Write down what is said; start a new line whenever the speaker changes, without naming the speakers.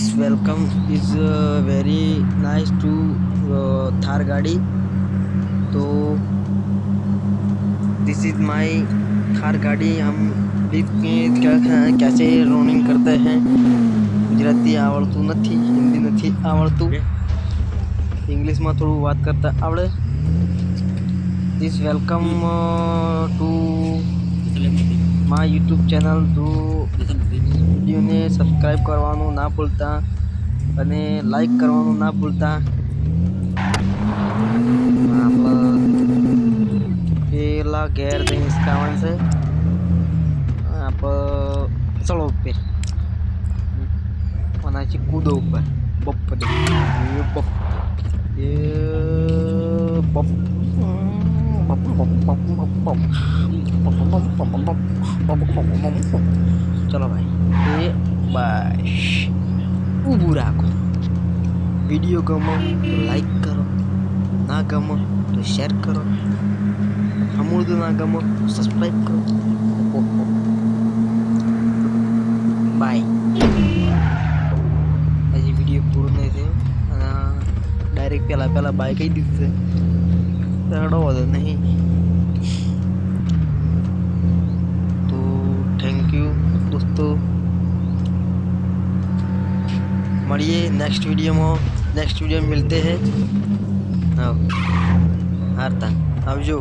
This welcome is very nice to Thar गाड़ी। तो this is my Thar गाड़ी। हम कैसे रनिंग करते हैं। गुजराती आवड़तुं नथी, हिंदी नथी आवड़तुं, इंग्लिश में थोड़ू बात करता आवड़े। This welcome to my YouTube channel. तो वीडियो ने सब्सक्राइब करवानुं ना भूलता अने लाइक करवानुं ना भूलता। पेला घेर जईने हिसकाववानुं छे। आप चलो ऊपर मनाची कूदो ऊपर बप दे ये बप चलो भाई ये बाय ऊभू राखो। वीडियो गमो तो लाइक करो, ना गमो तो शेयर करो, अमूर्द ना गमो तो सब्सक्राइब करो। बाय। हजी वीडियो पूर्ण नहीं थे, डायरेक्ट पहला बाय कही दी थे तो नहीं। तो थैंक यू दोस्तों, મળીએ नेक्स्ट वीडियो में मिलते हैं। हाँ हारता आवजो।